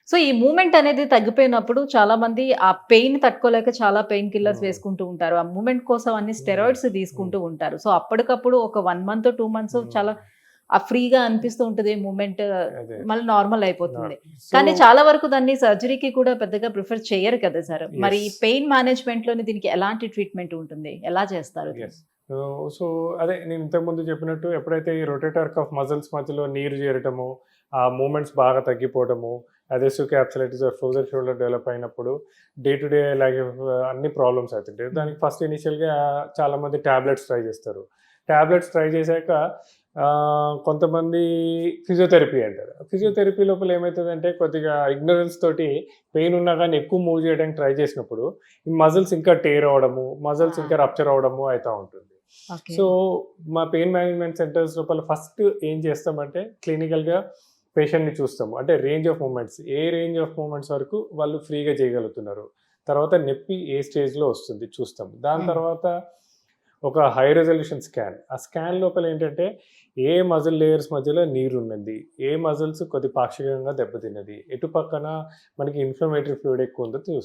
So, ఈ movement అనేది తగ్గిపోయినప్పుడు చాలామంది ఆ పెయిన్ తట్టుకోలేక చాలా పెయిన్ కిల్లర్స్ హ్మ్. వేసుకుంటూ ఉంటారు. ఆ మూవ్‌మెంట్ కోసం అన్ని హ్మ్. స్టెరాయిడ్స్ హ్మ్. తీసుకుంటూ ఉంటారు. సో, అప్పటికప్పుడు ఒక 1 మంత్, 2 మంత్స్ హ్మ్. చాలా ఫ్రీగా అనిపిస్తూ ఉంటది. మూవ్‌మెంట్ అదే. మళ్ళీ నార్మల్ అయిపోతుంది. సో కానీ చాలా వరకు దాన్ని సర్జరీకి కూడా పెద్దగా ప్రిఫర్ చెయ్యరు కదా సార్. మరి యెస్. పెయిన్ మేనేజ్‌మెంట్‌లోని దీనికి ఎలాంటి ట్రీట్మెంట్ ఉంటుంది? ఎలా చేస్తారు దీన్ని? యెస్. సో, అదే నేను ఇంతకుముందు చెప్పినట్టు ఎప్పుడైతే ఈ రొటేటర్ కఫ్ మజిల్స్ మధ్యలో నీరు చేరటము, ఆ మూవ్‌మెంట్స్ బాగా తగ్గిపోవడము, adhesive capsulitis or frozen shoulder develop అయినప్పుడు డే టు డే లైఫ్ అన్ని ప్రాబ్లమ్స్ అవుతుంటాయి. హ్మ్. దానికి ఫస్ట్ ఇనీషియల్‌గా చాలామంది టాబ్లెట్స్ ట్రై చేస్తారు. టాబ్లెట్స్ ట్రై చేశాక కొంతమంది ఫిజియోథెరపీ అంటారు. ఫిజియోథెరపీ లోపల ఏమైతదంటే కొద్దిగా ఇగ్నోరెన్స్ తోటి పెయిన్ ఉన్నా గానీ ఎక్కువ మూవ్ చేయడానికి ట్రై చేసినప్పుడు ఈ మజిల్స్ ఇంకా టేర్ అవ్వడము, మజిల్స్ ఇంకా ఆ! రప్చర్ అవ్వడము అయితా ఉంటుంది. ఓకే. సో, మా పెయిన్ మేనేజ్మెంట్ సెంటర్స్ లోపల ఫస్ట్ ఏం చేస్తామంటే క్లినికల్‌గా పేషెంట్‌ని చూస్తాము. అంటే range of movements. A range of movements వరకు వాళ్ళు ఫ్రీగా చేయగలుగుతున్నారు. తర్వాత నొప్పి ఏ స్టేజ్‌లో వస్తుంది చూస్తాం. దాని హ్మ్. తర్వాత ఒక హై రిజల్యూషన్ స్కాన్. ఆ స్కాన్ లోపల ఏంటంటే ఏ మజిల్ లేయర్స్ మధ్యలో నీరున్నది, ఏ మజిల్స్ కొద్ది పాక్షికంగా దెబ్బతిన్నది, ఎటు పక్కన మనకి ఇన్‌ఫ్లమేటరీ ఫ్లూయిడ్ ఎక్కువ ఉందో చూస్తాం.